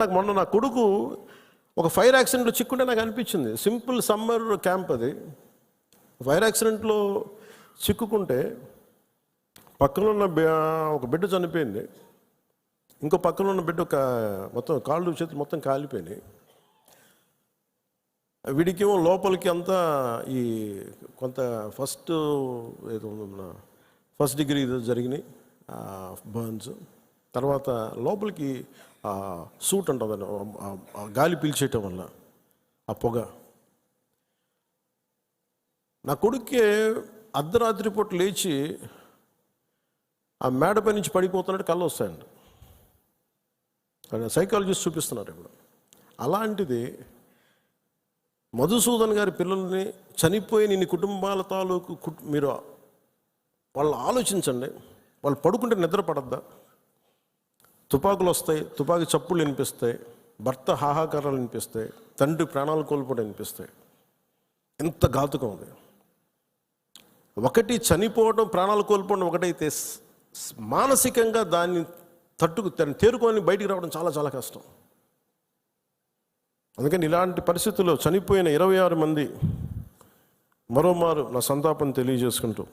నాకు మొన్న నా కొడుకు ఒక ఫైర్ యాక్సిడెంట్లో చిక్కుంటే నాకు అనిపించింది. సింపుల్ సమ్మర్ క్యాంప్ అది. ఫైర్ యాక్సిడెంట్లో చిక్కుకుంటే పక్కన ఉన్న ఒక బిడ్డ చనిపోయింది, ఇంకో పక్కన ఉన్న బిడ్డ మొత్తం కాళ్ళు చేతులు మొత్తం కాలిపోయినాయి. వీడికేమో లోపలికి అంతా ఈ కొంత ఫస్ట్ డిగ్రీ జరిగినాయి బర్న్స్. తర్వాత లోపలికి సూట్ ఉంటుంది, గాలి పీల్చేయటం వల్ల ఆ పొగ. నా కొడుక్కి అర్ధరాత్రి పూట లేచి ఆ మేడపై నుంచి పడిపోతున్నట్టు కళ్ళు వస్తాయండి. సైకాలజిస్ట్ చూపిస్తున్నారు ఇప్పుడు. అలాంటిది మధుసూదన్ గారి పిల్లల్ని చనిపోయిన ఇన్ని కుటుంబాల తాలూకు మీరు వాళ్ళు ఆలోచించండి. వాళ్ళు పడుకుంటే నిద్ర పడద్దా? తుపాకులు వస్తాయి, తుపాకి చప్పుళ్ళు వినిపిస్తాయి, భర్త హాహాకారాలు వినిపిస్తాయి, తండ్రి ప్రాణాలు కోల్పోవడం వినిపిస్తాయి. ఎంత ఘాతుకం అది! ఒకటి చనిపోవడం, ప్రాణాలు కోల్పోవడం ఒకటైతే మానసికంగా దాన్ని తేరుకొని బయటికి రావడం చాలా చాలా కష్టం. అందుకని ఇలాంటి పరిస్థితుల్లో చనిపోయిన 26 మంది మరోమారు నా సంతాపం తెలియజేసుకుంటూ